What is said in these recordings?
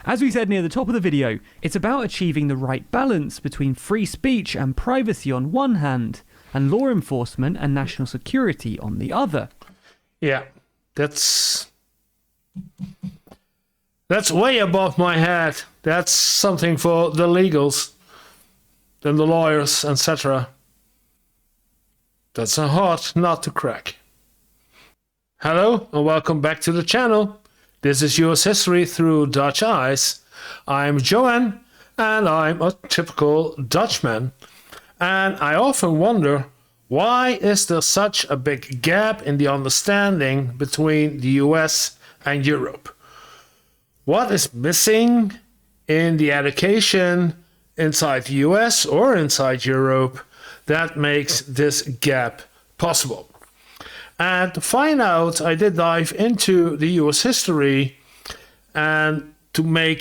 As we said near the top of the video, it's about achieving the right balance between free speech and privacy on one hand, and law enforcement and national security on the other. Yeah, that's way above my head. That's something for the legals, and the lawyers, etc. That's a hard nut to crack. Hello and welcome back to the channel. This is US History Through Dutch Eyes. I'm Johan and I'm a typical Dutchman. And I often wonder, why is there such a big gap in the understanding between the US and Europe? What is missing in the education inside the US or inside Europe that makes this gap possible? And to find out, I did dive into the US history and to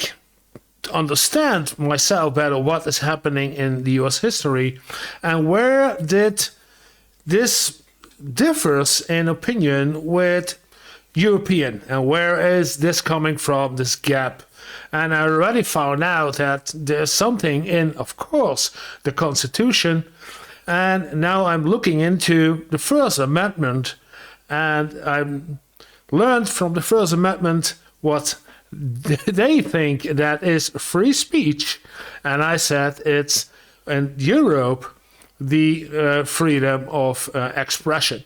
understand myself better what is happening in the US history and where did this differs in opinion with European, and where is this coming from, this gap? And I already found out that there's something in, of course, the Constitution, and now I'm looking into the First Amendment, and I learned from the First Amendment what they think that is free speech, and I said it's in Europe the freedom of expression.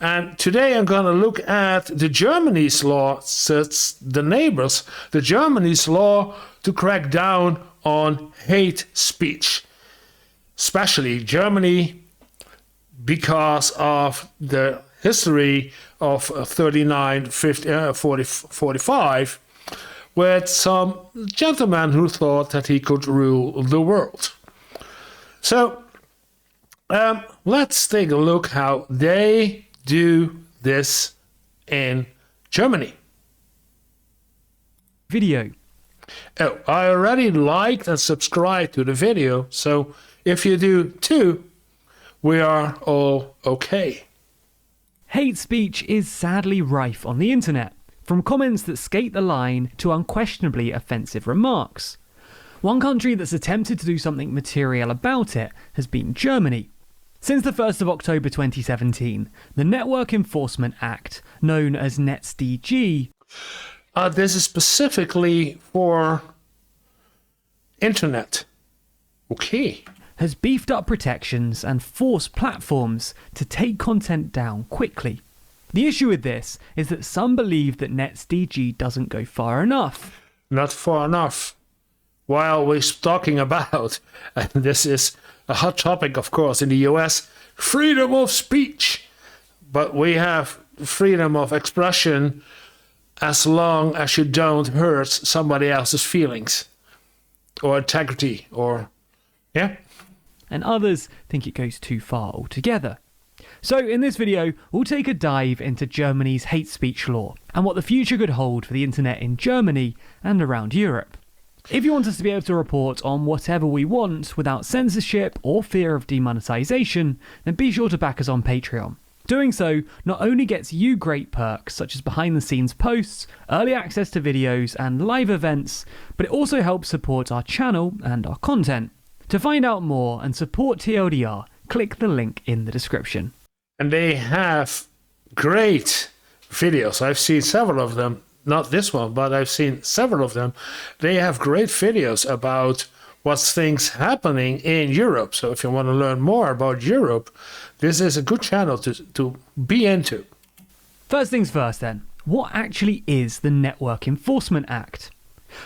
And today I'm going to look at the Germany's law, it's the neighbors, the Germany's law to crack down on hate speech, especially Germany, because of the history of 45, with some gentleman who thought that he could rule the world. So let's take a look how they do this in Germany. Video. Oh, I already liked and subscribed to the video, so if you do too, we are all okay. Hate speech is sadly rife on the internet, from comments that skate the line to unquestionably offensive remarks. One country that's attempted to do something material about it has been Germany. Since the 1st of October 2017, the Network Enforcement Act, known as NetzDG, this is specifically for internet. Okay. has beefed up protections and forced platforms to take content down quickly. The issue with this is that some believe that NetzDG doesn't go far enough. Not far enough. While we're talking about, and this is a hot topic of course in the US, freedom of speech. But we have freedom of expression as long as you don't hurt somebody else's feelings or integrity or, yeah. And others think it goes too far altogether. So in this video, we'll take a dive into Germany's hate speech law and what the future could hold for the internet in Germany and around Europe. If you want us to be able to report on whatever we want without censorship or fear of demonetization, then be sure to back us on Patreon. Doing so not only gets you great perks such as behind the scenes posts, early access to videos and live events, but it also helps support our channel and our content. To find out more and support TLDR, click the link in the description. And they have great videos. I've seen several of them. Not this one, but I've seen several of them. They have great videos about what's things happening in Europe. So if you want to learn more about Europe, this is a good channel to be into. First things first then, what actually is the Network Enforcement Act?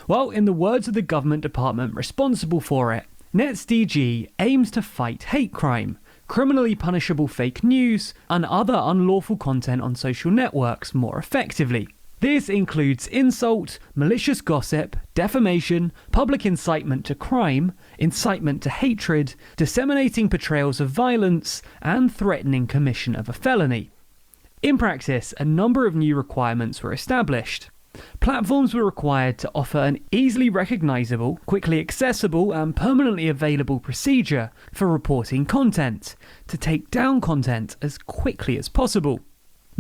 Well, in the words of the government department responsible for it, NetzDG aims to fight hate crime, criminally punishable fake news, and other unlawful content on social networks more effectively. This includes insult, malicious gossip, defamation, public incitement to crime, incitement to hatred, disseminating portrayals of violence, and threatening commission of a felony. In practice, a number of new requirements were established. Platforms were required to offer an easily recognisable, quickly accessible and permanently available procedure for reporting content, to take down content as quickly as possible.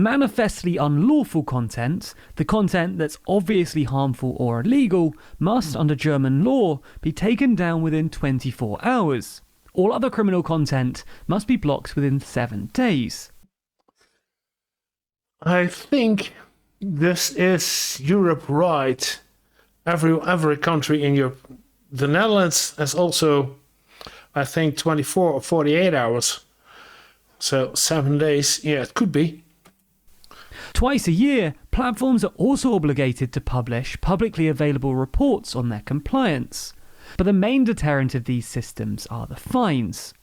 Manifestly unlawful content, the content that's obviously harmful or illegal, must, under German law, be taken down within 24 hours. All other criminal content must be blocked within 7 days. I think this is Europe right. Every country in Europe. The Netherlands has also, I think, 24 or 48 hours. So 7 days, yeah, it could be. Twice a year, platforms are also obligated to publish publicly available reports on their compliance. But the main deterrent of these systems are the fines.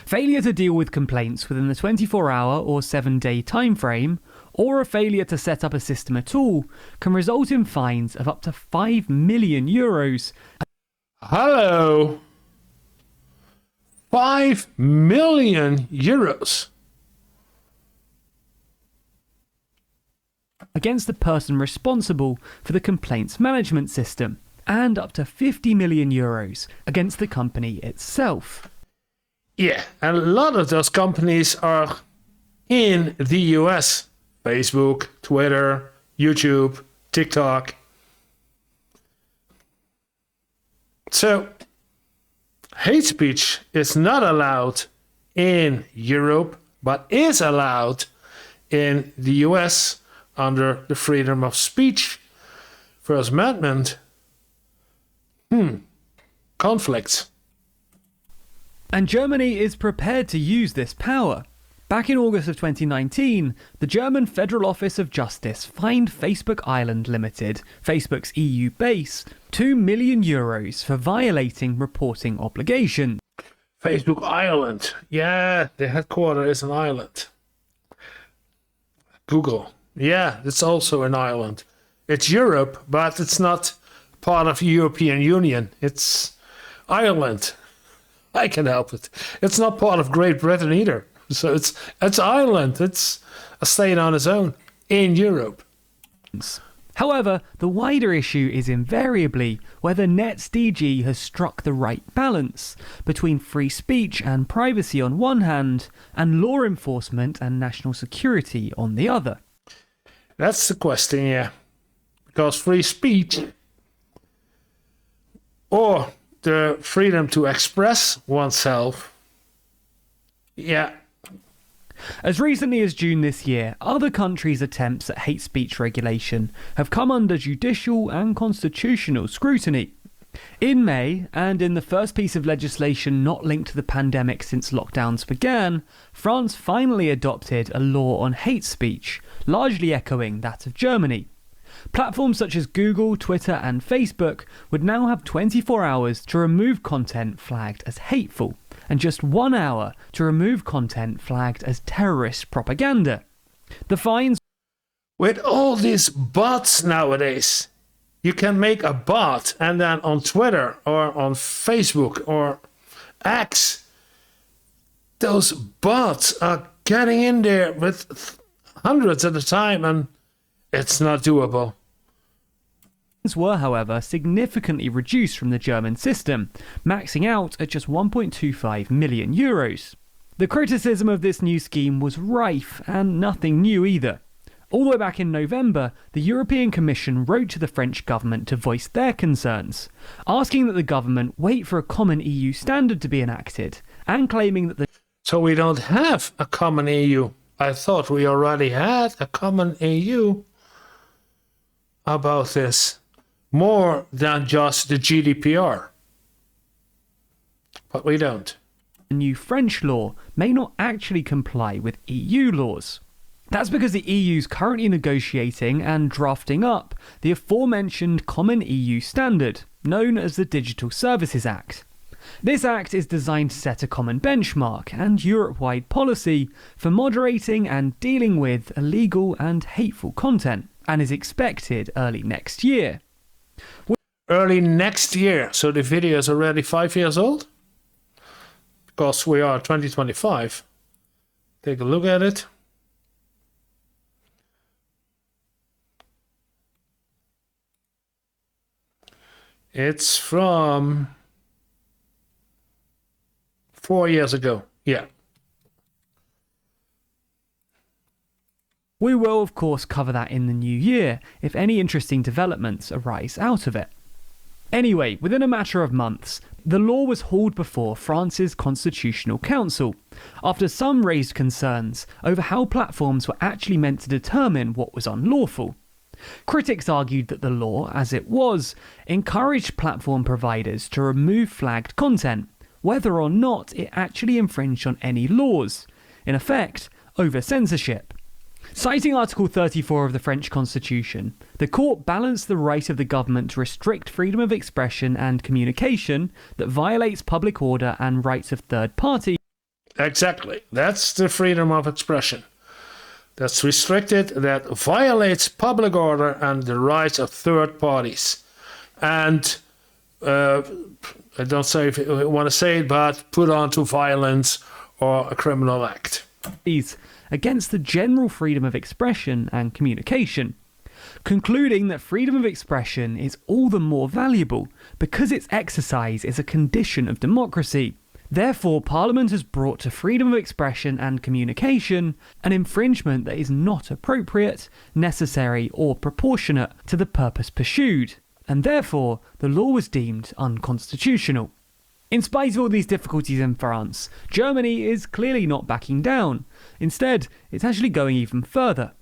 Failure to deal with complaints within the 24-hour or 7-day time frame, or a failure to set up a system at all, can result in fines of up to 5 million euros. Hello! 5 million euros! Against the person responsible for the complaints management system, and up to 50 million euros against the company itself. Yeah, and a lot of those companies are in the US. Facebook, Twitter, YouTube, TikTok. So, hate speech is not allowed in Europe, but is allowed in the US under the Freedom of Speech First Amendment. Conflicts. And Germany is prepared to use this power. Back in August of 2019, the German Federal Office of Justice fined Facebook Ireland Limited, Facebook's EU base, 2 million euros for violating reporting obligations. Facebook Ireland. Yeah, the headquarters is in Ireland. Google. Yeah, it's also in Ireland. It's Europe, but it's not part of the European Union. It's Ireland. I can help it. It's not part of Great Britain either. So it's Ireland. It's a state on its own in Europe. However, the wider issue is invariably whether NetzDG has struck the right balance between free speech and privacy on one hand, and law enforcement and national security on the other. That's the question, yeah. Because free speech or the freedom to express oneself, yeah. As recently as June this year, other countries' attempts at hate speech regulation have come under judicial and constitutional scrutiny. In May, and in the first piece of legislation not linked to the pandemic since lockdowns began, France finally adopted a law on hate speech, largely echoing that of Germany. Platforms such as Google, Twitter and Facebook would now have 24 hours to remove content flagged as hateful, and just 1 hour to remove content flagged as terrorist propaganda. The fines... With all these bots nowadays, you can make a bot and then on Twitter or on Facebook or X, those bots are getting in there with hundreds at a time and it's not doable. Were, however, significantly reduced from the German system, maxing out at just 1.25 million euros. The criticism of this new scheme was rife and nothing new either. All the way back in November, the European Commission wrote to the French government to voice their concerns, asking that the government wait for a common EU standard to be enacted, and claiming that the... So we don't have a common EU. I thought we already had a common EU about this. More than just the GDPR. But we don't. The new French law may not actually comply with EU laws. That's because the EU is currently negotiating and drafting up the aforementioned common EU standard, known as the Digital Services Act. This act is designed to set a common benchmark and Europe-wide policy for moderating and dealing with illegal and hateful content, and is expected early next year. Early next year, so the video is already 5 years old? Because we are 2025. Take a look at it. It's from 4 years ago. Yeah. We will, of course, cover that in the new year if any interesting developments arise out of it. Anyway, within a matter of months, the law was hauled before France's Constitutional Council, after some raised concerns over how platforms were actually meant to determine what was unlawful. Critics argued that the law, as it was, encouraged platform providers to remove flagged content, whether or not it actually infringed on any laws, in effect, over censorship. Citing Article 34 of the French Constitution, the court balanced the right of the government to restrict freedom of expression and communication that violates public order and rights of third parties. Exactly. That's the freedom of expression. That's restricted, that violates public order and the rights of third parties. And I don't say if you want to say it, but put on to violence or a criminal act. Against the general freedom of expression and communication, concluding that freedom of expression is all the more valuable because its exercise is a condition of democracy. Therefore, Parliament has brought to freedom of expression and communication an infringement that is not appropriate, necessary, or proportionate to the purpose pursued, and therefore the law was deemed unconstitutional. In spite of all these difficulties in France, Germany is clearly not backing down. Instead, it's actually going even further.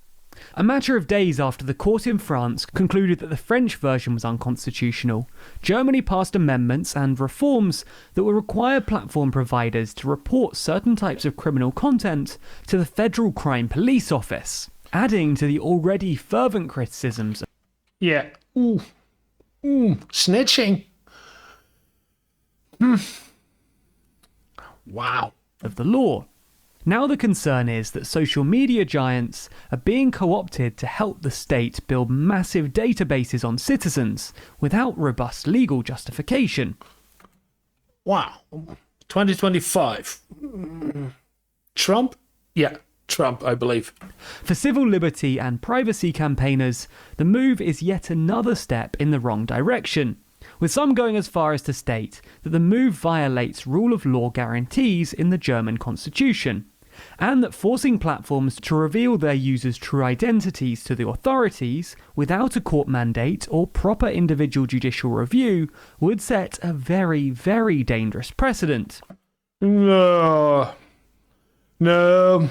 A matter of days after the court in France concluded that the French version was unconstitutional, Germany passed amendments and reforms that will require platform providers to report certain types of criminal content to the Federal Crime Police Office, adding to the already fervent criticisms. Yeah. Snitching. Wow. Of the law. Now the concern is that social media giants are being co-opted to help the state build massive databases on citizens without robust legal justification. Wow. 2025. Trump? Yeah, Trump, I believe. For civil liberty and privacy campaigners, the move is yet another step in the wrong direction, with some going as far as to state that the move violates rule of law guarantees in the German constitution, and that forcing platforms to reveal their users' true identities to the authorities without a court mandate or proper individual judicial review would set a very, very dangerous precedent. No, not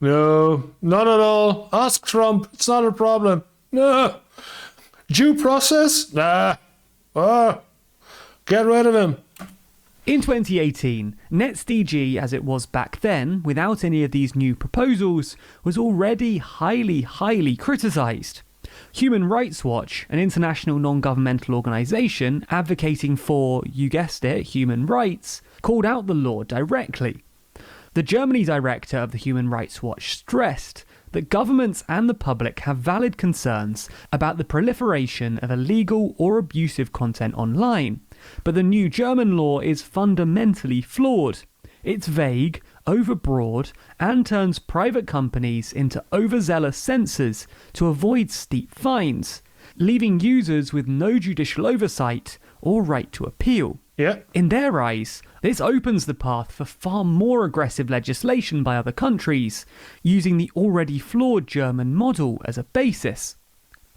at all. Ask Trump, it's not a problem. No. Due process? Nah. Get rid of him. In 2018, NetzDG, as it was back then, without any of these new proposals, was already highly criticised. Human Rights Watch, an international non-governmental organisation advocating for, you guessed it, human rights, called out the law directly. The Germany director of the Human Rights Watch stressed that governments and the public have valid concerns about the proliferation of illegal or abusive content online, but the new German law is fundamentally flawed. It's vague, overbroad, and turns private companies into overzealous censors to avoid steep fines, leaving users with no judicial oversight or right to appeal. Yeah. In their eyes, this opens the path for far more aggressive legislation by other countries, using the already flawed German model as a basis.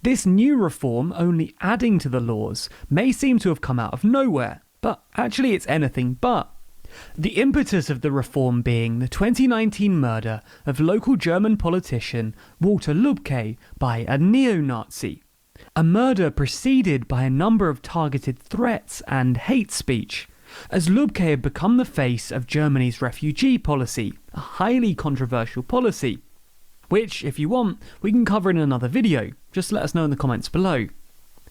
This new reform only adding to the laws may seem to have come out of nowhere, but actually it's anything but. The impetus of the reform being the 2019 murder of local German politician Walter Lübcke by a neo-Nazi. A murder preceded by a number of targeted threats and hate speech, as Lübcke had become the face of Germany's refugee policy, a highly controversial policy, which, if you want, we can cover in another video. Just let us know in the comments below.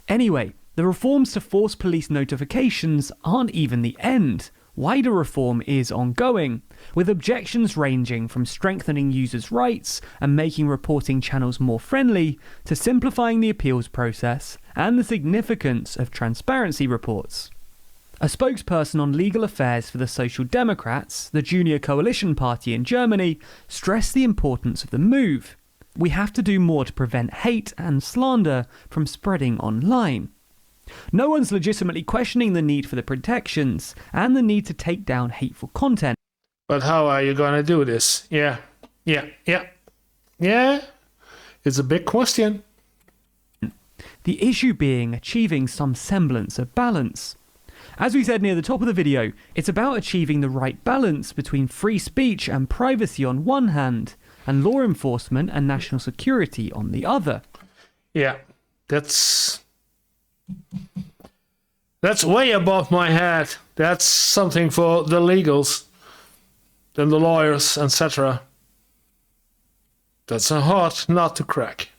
Anyway, the reforms to force police notifications aren't even the end. Wider reform is ongoing, with objections ranging from strengthening users' rights and making reporting channels more friendly to simplifying the appeals process and the significance of transparency reports. A spokesperson on legal affairs for the Social Democrats, the junior coalition party in Germany, stressed the importance of the move. We have to do more to prevent hate and slander from spreading online. No one's legitimately questioning the need for the protections and the need to take down hateful content. But how are you going to do this? Yeah. It's a big question. The issue being achieving some semblance of balance. As we said near the top of the video, it's about achieving the right balance between free speech and privacy on one hand, and law enforcement and national security on the other. Yeah, that's way above my head. That's something for the legals and the lawyers, etc. That's a hard nut to crack.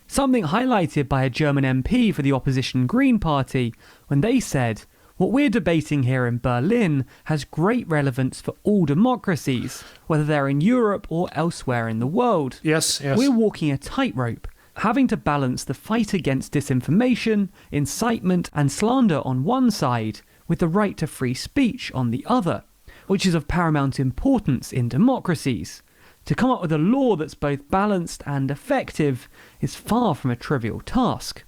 Something highlighted by a German MP for the opposition Green Party when they said, "What we're debating here in Berlin has great relevance for all democracies, whether they're in Europe or elsewhere in the world. Yes. We're walking a tightrope, having to balance the fight against disinformation, incitement and slander on one side with the right to free speech on the other, which is of paramount importance in democracies. To come up with a law that's both balanced and effective is far from a trivial task."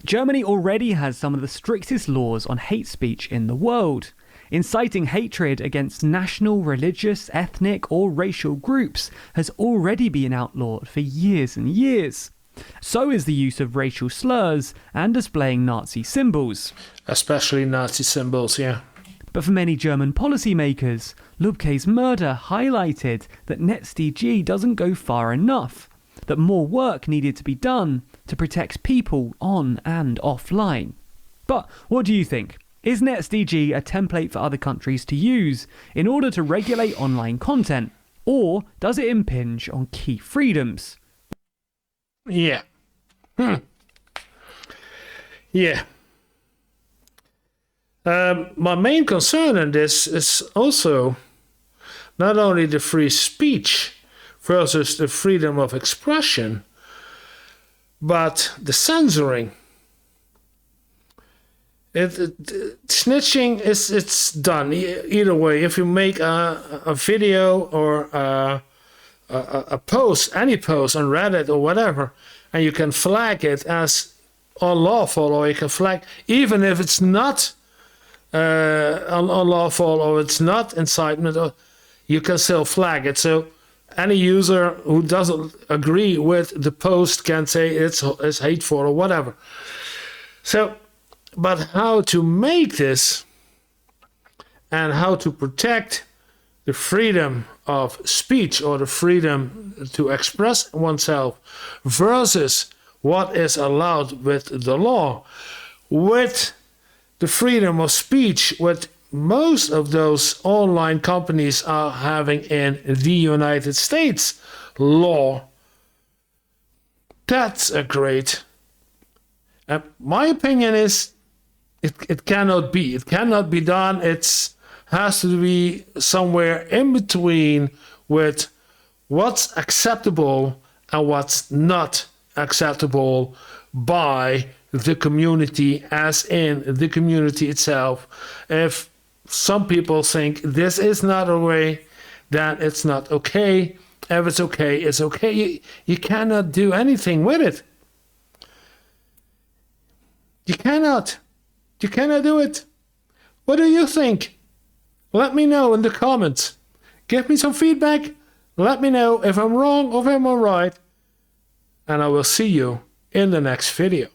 Germany already has some of the strictest laws on hate speech in the world. Inciting hatred against national, religious, ethnic or racial groups has already been outlawed for years and years. So is the use of racial slurs and displaying Nazi symbols. Especially Nazi symbols, yeah. But for many German policymakers, Lübke's murder highlighted that NetzDG doesn't go far enough, that more work needed to be done to protect people on and offline. But what do you think? Is NetzDG a template for other countries to use in order to regulate online content, or does it impinge on key freedoms? Yeah. Yeah. My main concern in this is also not only the free speech versus the freedom of expression, but the censoring. Snitching it's done either way. If you make a video or a post, any post on Reddit or whatever, and you can flag it as unlawful, or you can flag even if it's not unlawful or it's not incitement, or you can still flag it. So any user who doesn't agree with the post can say it's hateful or whatever. So, but how to make this and how to protect the freedom of speech or the freedom to express oneself versus what is allowed with the law, with the freedom of speech, what most of those online companies are having in the United States law. That's a great. My opinion is it cannot be. It cannot be done. It has to be somewhere in between with what's acceptable and what's not acceptable by the community, as in the community itself. If some people think this is not a way, then it's not okay. If it's okay, it's okay. You cannot do anything with it. You cannot do it. What do you think? Let me know in the comments. Give me some feedback. Let me know if I'm wrong or if I'm right. And I will see you in the next video.